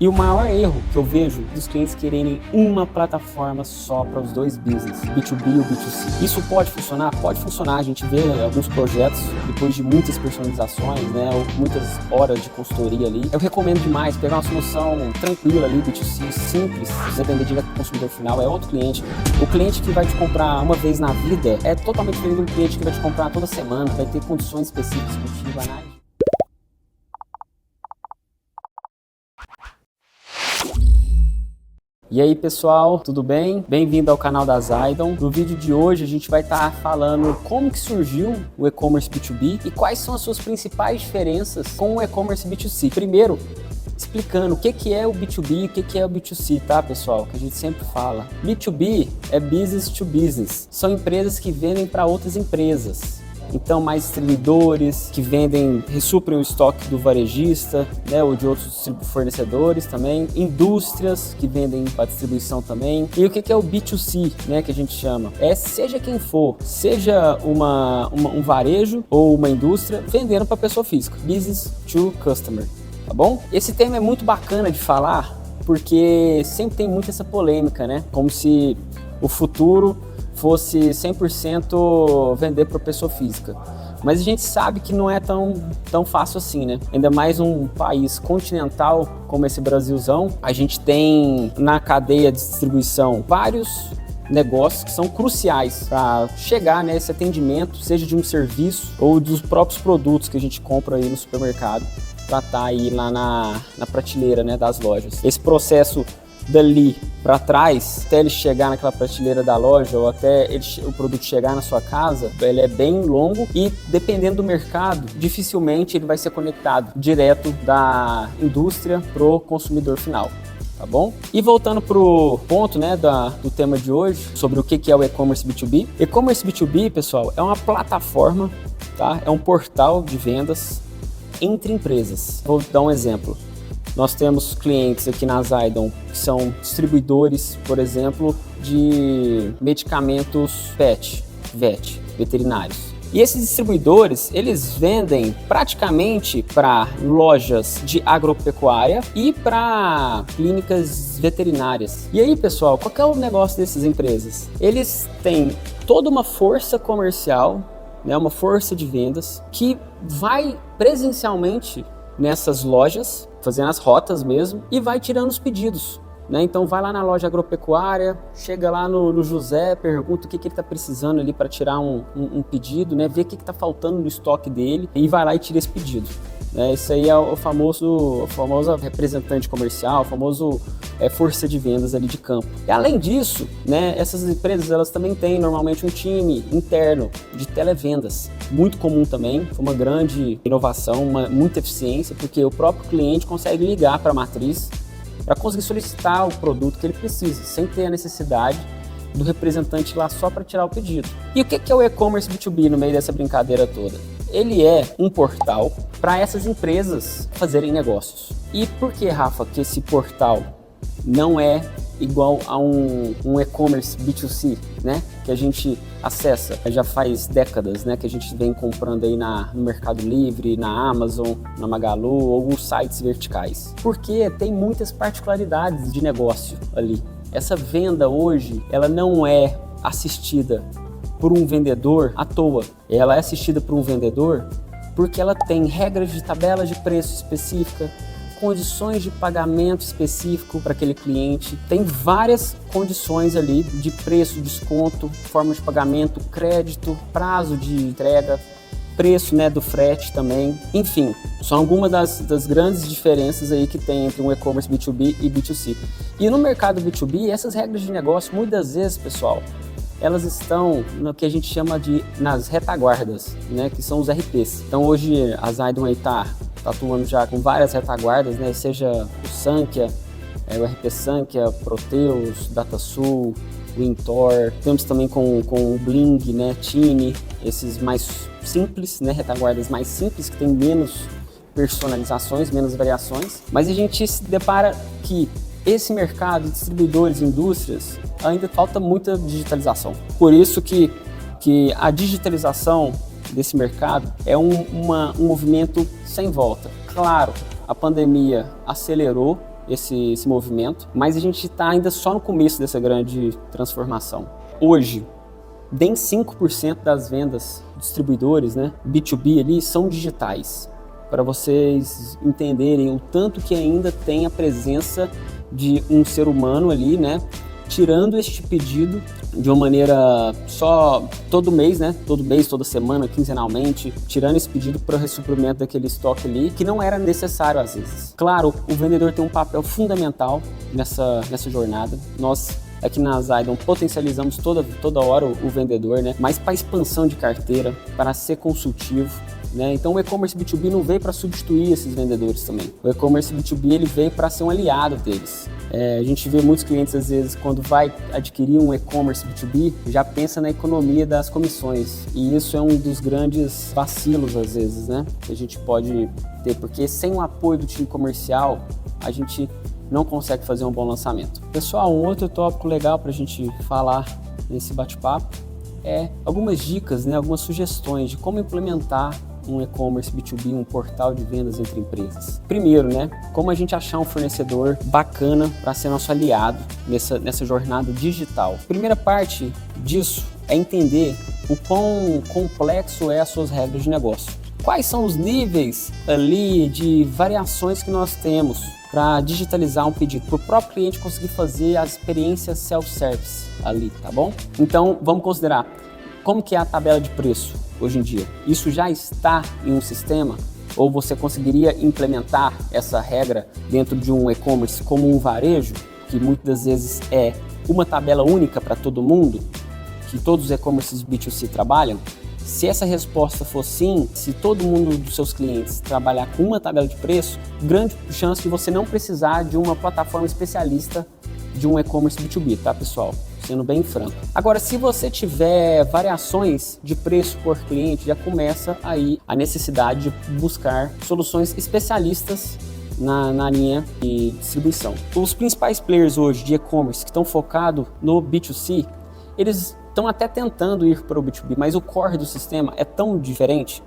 E o maior erro que eu vejo dos clientes quererem uma plataforma só para os dois business, B2B e o B2C. Isso pode funcionar? Pode funcionar. A gente vê alguns projetos, depois de muitas personalizações, né, ou muitas horas de consultoria ali. Eu recomendo demais pegar uma solução tranquila ali, B2C, simples, você vender direto para o consumidor final, é outro cliente. O cliente que vai te comprar uma vez na vida é totalmente diferente do cliente que vai te comprar toda semana, vai ter condições específicas contigo, análise. E aí pessoal, tudo bem? Bem-vindo ao canal da Zyton. No vídeo de hoje a gente vai estar falando como que surgiu o e-commerce B2B e quais são as suas principais diferenças com o e-commerce B2C. Primeiro, explicando o que é o B2B e o que é o B2C, tá pessoal? Que a gente sempre fala. B2B é business to business. São empresas que vendem para outras empresas. Então, mais distribuidores que vendem, ressuprem o estoque do varejista, né, ou de outros fornecedores também. Indústrias que vendem para distribuição também. E o que é o B2C, né, que a gente chama? É seja quem for, seja um varejo ou uma indústria vendendo para pessoa física. Business to customer, tá bom? Esse tema é muito bacana de falar porque sempre tem muito essa polêmica, né? Como se o futuro fosse 100% vender para pessoa física. Mas a gente sabe que não é tão fácil assim, né? Ainda mais um país continental como esse Brasilzão, a gente tem na cadeia de distribuição vários negócios que são cruciais para chegar nesse atendimento, seja de um serviço ou dos próprios produtos que a gente compra aí no supermercado, para estar aí lá na prateleira, né, das lojas. Esse processo dali para trás, até ele chegar naquela prateleira da loja ou até o produto chegar na sua casa, ele é bem longo e, dependendo do mercado, dificilmente ele vai ser conectado direto da indústria pro consumidor final. Tá bom? E voltando pro ponto, né, do tema de hoje, sobre o que é o e-commerce B2B. E-commerce B2B, pessoal, é uma plataforma, tá? É um portal de vendas entre empresas. Vou dar um exemplo. Nós temos clientes aqui na Zyton que são distribuidores, por exemplo, de medicamentos vet, veterinários. E esses distribuidores, eles vendem praticamente para lojas de agropecuária e para clínicas veterinárias. E aí, pessoal, qual que é o negócio dessas empresas? Eles têm toda uma força comercial, né, uma força de vendas que vai presencialmente nessas lojas, fazendo as rotas mesmo, e vai tirando os pedidos, né? Então vai lá na loja agropecuária, chega lá no José, pergunta o que ele está precisando ali para tirar um pedido, né? Vê o que está faltando no estoque dele e vai lá e tira esse pedido. Isso aí é o famoso representante comercial, o famoso força de vendas ali de campo. E além disso, né, essas empresas elas também têm normalmente um time interno de televendas, muito comum também, foi uma grande inovação, muita eficiência, porque o próprio cliente consegue ligar para a matriz para conseguir solicitar o produto que ele precisa, sem ter a necessidade do representante lá só para tirar o pedido. E o que é o e-commerce B2B no meio dessa brincadeira toda? Ele é um portal para essas empresas fazerem negócios. E por que, Rafa, que esse portal não é igual a um e-commerce B2C, né? Que a gente acessa já faz décadas, né? Que a gente vem comprando aí no Mercado Livre, na Amazon, na Magalu ou os sites verticais. Porque tem muitas particularidades de negócio ali. Essa venda hoje, ela não é assistida por um vendedor à toa. Ela é assistida por um vendedor porque ela tem regras de tabela de preço específica, condições de pagamento específico para aquele cliente. Tem várias condições ali de preço, desconto, forma de pagamento, crédito, prazo de entrega, preço, né, do frete também. Enfim, são algumas das grandes diferenças aí que tem entre um e-commerce B2B e B2C. E no mercado B2B, essas regras de negócio, muitas vezes, pessoal, elas estão no que a gente chama nas retaguardas, né, que são os RPs. Então hoje a Zyton aí tá atuando já com várias retaguardas, né, seja o Sankhya, o RP Sankhya, Proteus, DataSul, Wintor, temos também com o Bling, né, Tiny, esses mais simples, né, retaguardas mais simples, que tem menos personalizações, menos variações, mas a gente se depara que esse mercado de distribuidores e indústrias ainda falta muita digitalização. Por isso que a digitalização desse mercado é um movimento sem volta. Claro, a pandemia acelerou esse movimento, mas a gente está ainda só no começo dessa grande transformação. Hoje, nem 5% das vendas distribuidores, né, B2B ali, são digitais. Para vocês entenderem o tanto que ainda tem a presença de um ser humano ali, né, tirando este pedido de uma maneira só todo mês, né? Todo mês, toda semana, quinzenalmente, tirando esse pedido para o ressuprimento daquele estoque ali, que não era necessário às vezes. Claro, o vendedor tem um papel fundamental nessa jornada. Nós aqui na Zaidon potencializamos toda hora o vendedor, né? Mas para expansão de carteira, para ser consultivo, né? Então o e-commerce B2B não veio para substituir esses vendedores também. O e-commerce B2B ele veio para ser um aliado deles. A gente vê muitos clientes às vezes quando vai adquirir um e-commerce B2B já pensa na economia das comissões, e isso é um dos grandes vacilos às vezes, né? Que a gente pode ter, porque sem o apoio do time comercial a gente não consegue fazer um bom lançamento. Pessoal, um outro tópico legal para a gente falar nesse bate-papo é algumas dicas, né? Algumas sugestões de como implementar um e-commerce B2B, um portal de vendas entre empresas. Primeiro, né, como a gente achar um fornecedor bacana para ser nosso aliado nessa jornada digital. Primeira parte disso é entender o quão complexo é as suas regras de negócio. Quais são os níveis ali de variações que nós temos para digitalizar um pedido, para o próprio cliente conseguir fazer a experiência self-service ali, tá bom? Então, vamos considerar como que é a tabela de preço hoje em dia. Isso já está em um sistema? Ou você conseguiria implementar essa regra dentro de um e-commerce como um varejo, que muitas vezes é uma tabela única para todo mundo, que todos os e-commerces B2C trabalham? Se essa resposta for sim, se todo mundo dos seus clientes trabalhar com uma tabela de preço, grande chance de você não precisar de uma plataforma especialista de um e-commerce B2B, tá, pessoal? Sendo bem franco. Agora, se você tiver variações de preço por cliente, já começa aí a necessidade de buscar soluções especialistas na linha de distribuição. Os principais players hoje de e-commerce que estão focados no B2C, eles estão até tentando ir para o B2B, mas o core do sistema é tão diferente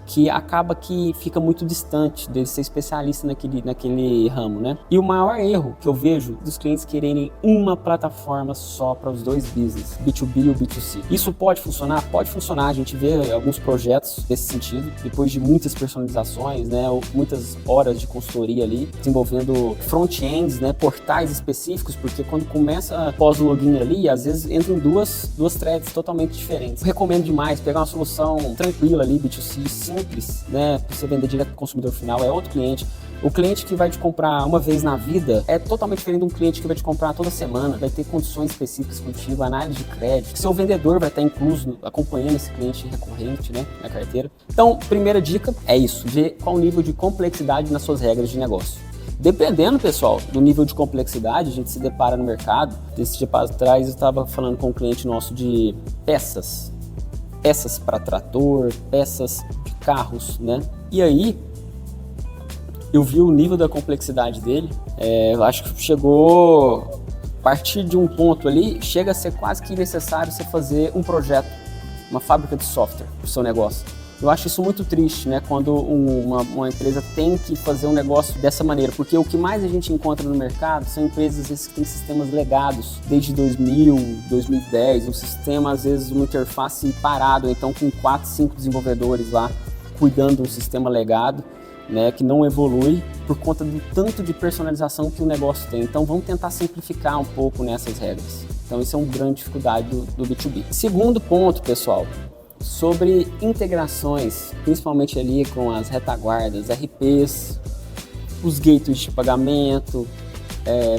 que acaba que fica muito distante dele ser especialista naquele ramo, né? E o maior erro que eu vejo dos clientes quererem uma plataforma só para os dois business, B2B e o B2C. Isso pode funcionar? Pode funcionar. A gente vê alguns projetos nesse sentido, depois de muitas personalizações, né? Ou muitas horas de consultoria ali, desenvolvendo front-ends, né? Portais específicos, porque quando começa pós-login ali, às vezes entra em duas threads totalmente diferentes. Eu recomendo demais pegar uma solução tranquila ali, B2C, simples, né, para você vender direto para o consumidor final, é outro cliente. O cliente que vai te comprar uma vez na vida é totalmente diferente de um cliente que vai te comprar toda semana, vai ter condições específicas contigo, análise de crédito, seu vendedor vai estar incluso acompanhando esse cliente recorrente, né, na carteira. Então, primeira dica é isso, ver qual o nível de complexidade nas suas regras de negócio. Dependendo, pessoal, do nível de complexidade, a gente se depara no mercado. Desse dia para trás eu estava falando com um cliente nosso de peças para trator, peças de carros, né? E aí eu vi o nível da complexidade dele. Eu acho que chegou a partir de um ponto ali, chega a ser quase que necessário você fazer um projeto, uma fábrica de software para o seu negócio. Eu acho isso muito triste, né? Quando uma empresa tem que fazer um negócio dessa maneira, porque o que mais a gente encontra no mercado são empresas às vezes que têm sistemas legados desde 2000, 2010, um sistema às vezes uma interface parado, então com 4, 5 desenvolvedores lá cuidando do sistema legado, né? Que não evolui por conta do tanto de personalização que o negócio tem. Então vamos tentar simplificar um pouco nessas regras. Então isso é uma grande dificuldade do B2B. Segundo ponto, pessoal, sobre integrações, principalmente ali com as retaguardas, RPs, os gateways de pagamento,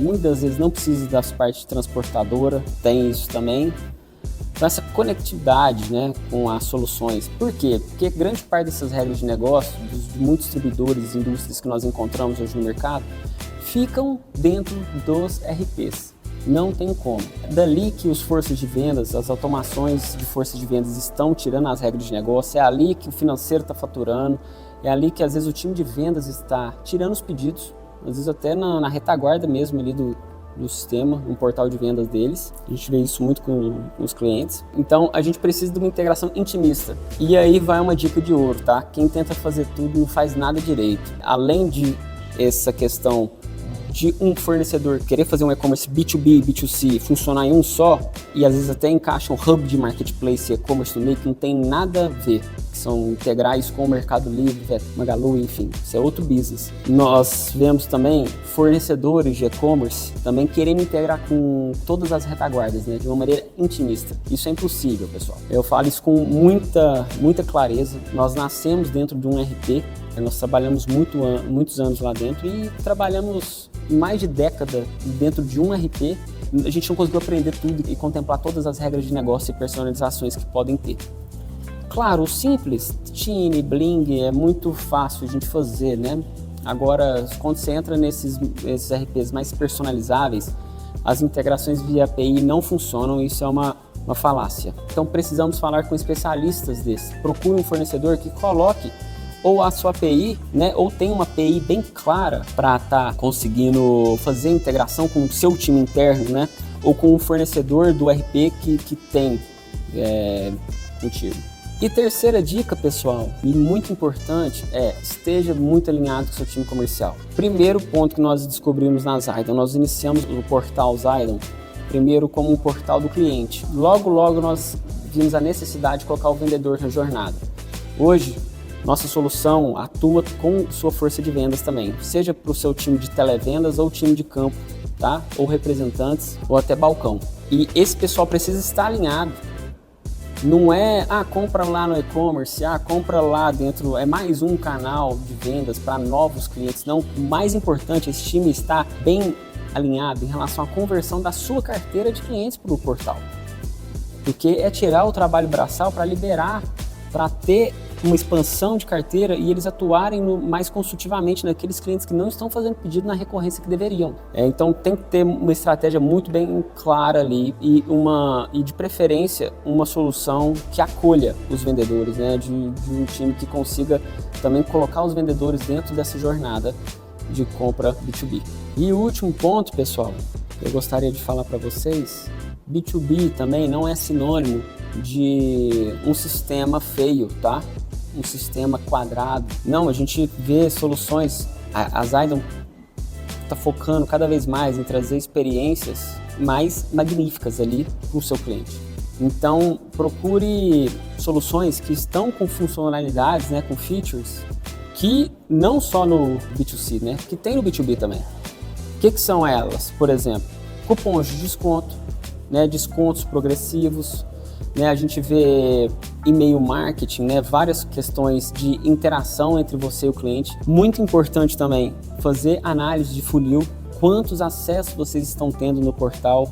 muitas vezes não precisa das partes de transportadora, tem isso também. Então essa conectividade, né, com as soluções. Por quê? Porque grande parte dessas regras de negócio, de muitos distribuidores e indústrias que nós encontramos hoje no mercado, ficam dentro dos RPs. Não tem como. É dali que os forças de vendas, as automações de forças de vendas estão tirando as regras de negócio, é ali que o financeiro está faturando, é ali que às vezes o time de vendas está tirando os pedidos, às vezes até na retaguarda mesmo ali do sistema, no portal de vendas deles. A gente vê isso muito com os clientes. Então a gente precisa de uma integração intimista. E aí vai uma dica de ouro, tá? Quem tenta fazer tudo não faz nada direito. Além de essa questão de um fornecedor querer fazer um e-commerce B2B, B2C, funcionar em um só, e às vezes até encaixa um hub de marketplace e e-commerce no meio que não tem nada a ver, que são integrais com o Mercado Livre, Magalu, enfim, isso é outro business. Nós vemos também fornecedores de e-commerce também querendo integrar com todas as retaguardas, né, de uma maneira intimista. Isso é impossível, pessoal. Eu falo isso com muita clareza. Nós nascemos dentro de um RP, nós trabalhamos muitos anos lá dentro e trabalhamos mais de década dentro de um RP. A gente não conseguiu aprender tudo e contemplar todas as regras de negócio e personalizações que podem ter. Claro, o simples, Tiny, Bling, é muito fácil a gente fazer, né? Agora, quando você entra nesses RPs mais personalizáveis, as integrações via API não funcionam, isso é uma falácia. Então precisamos falar com especialistas desses. Procure um fornecedor que coloque ou a sua API, né, ou tem uma API bem clara para estar conseguindo fazer a integração com o seu time interno, né, ou com um fornecedor do RP que tem contigo. E terceira dica, pessoal, e muito importante, esteja muito alinhado com o seu time comercial. Primeiro ponto que nós descobrimos na Zydon, nós iniciamos o portal Zydon, primeiro como um portal do cliente. Logo nós vimos a necessidade de colocar o vendedor na jornada. Hoje, nossa solução atua com sua força de vendas também, seja para o seu time de televendas ou time de campo, tá? Ou representantes, ou até balcão. E esse pessoal precisa estar alinhado. Não é, compra lá no e-commerce, compra lá dentro, é mais um canal de vendas para novos clientes. Não, o mais importante é esse time estar bem alinhado em relação à conversão da sua carteira de clientes para o portal. Porque é tirar o trabalho braçal para liberar, para ter uma expansão de carteira e eles atuarem mais consultivamente naqueles clientes que não estão fazendo pedido na recorrência que deveriam. Então tem que ter uma estratégia muito bem clara ali e de preferência uma solução que acolha os vendedores, né? De um time que consiga também colocar os vendedores dentro dessa jornada de compra B2B. E o último ponto, pessoal, eu gostaria de falar para vocês, B2B também não é sinônimo de um sistema feio, tá? Um sistema quadrado. Não, a gente vê soluções, a Zydon está focando cada vez mais em trazer experiências mais magníficas ali para o seu cliente. Então, procure soluções que estão com funcionalidades, né, com features, que não só no B2C, né, que tem no B2B também. O que são elas? Por exemplo, cupons de desconto, né, descontos progressivos, né, a gente vê e-mail marketing, né, várias questões de interação entre você e o cliente. Muito importante também fazer análise de funil, quantos acessos vocês estão tendo no portal,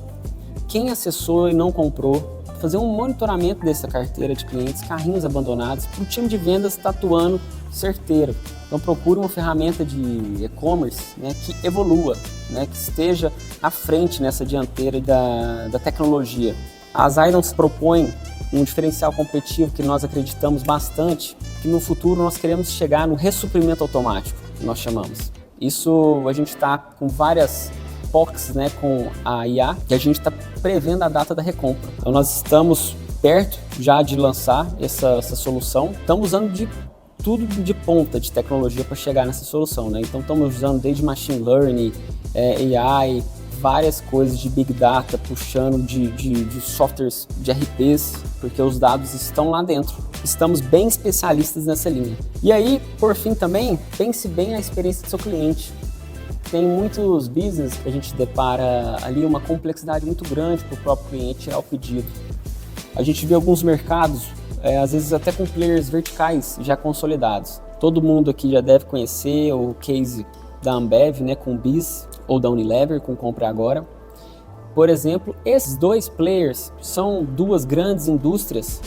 quem acessou e não comprou, fazer um monitoramento dessa carteira de clientes, carrinhos abandonados, para o time de vendas estar atuando certeiro. Então procure uma ferramenta de e-commerce, né, que evolua, né, que esteja à frente nessa dianteira da tecnologia. A Zydon se propõe um diferencial competitivo que nós acreditamos bastante, que no futuro nós queremos chegar no ressuprimento automático, que nós chamamos. Isso a gente está com várias POCs, né, com a IA, e a gente está prevendo a data da recompra. Então nós estamos perto já de lançar essa solução. Estamos usando de tudo de ponta de tecnologia para chegar nessa solução, né? Então estamos usando desde machine learning, AI, várias coisas de Big Data, puxando de softwares de RPs, porque os dados estão lá dentro. Estamos bem especialistas nessa linha. E aí, por fim também, pense bem a experiência do seu cliente. Tem muitos business que a gente depara ali uma complexidade muito grande para o próprio cliente tirar o pedido. A gente vê alguns mercados, às vezes até com players verticais já consolidados. Todo mundo aqui já deve conhecer o case da Ambev, né, com o BIS, ou da Unilever com Compre Agora. Por exemplo, esses dois players são duas grandes indústrias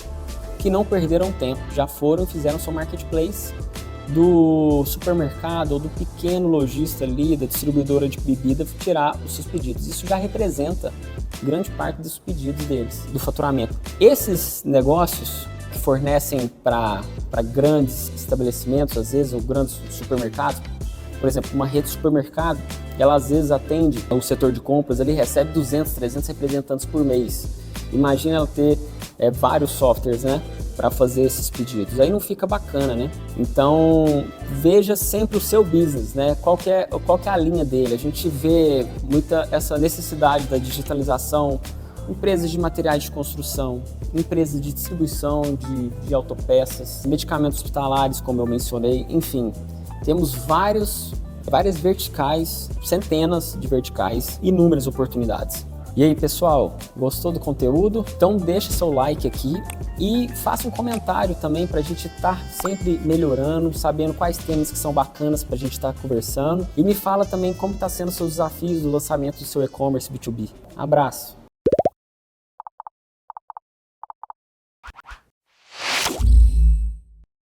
que não perderam tempo, já foram e fizeram seu marketplace do supermercado ou do pequeno lojista ali, da distribuidora de bebida, tirar os seus pedidos. Isso já representa grande parte dos pedidos deles, do faturamento. Esses negócios que fornecem para grandes estabelecimentos, às vezes, ou grandes supermercados, por exemplo, uma rede de supermercado, ela às vezes atende o setor de compras, ele recebe 200, 300 representantes por mês. Imagina ela ter vários softwares, né, para fazer esses pedidos. Aí não fica bacana, né? Então, veja sempre o seu business, né? Qual que é a linha dele? A gente vê muita essa necessidade da digitalização, empresas de materiais de construção, empresas de distribuição de autopeças, medicamentos hospitalares, como eu mencionei, enfim, temos várias verticais, centenas de verticais, inúmeras oportunidades. E aí, pessoal, gostou do conteúdo? Então deixa seu like aqui e faça um comentário também para a gente estar sempre melhorando, sabendo quais temas que são bacanas para a gente estar conversando. E me fala também como está sendo os seus desafios do lançamento do seu e-commerce B2B. Abraço!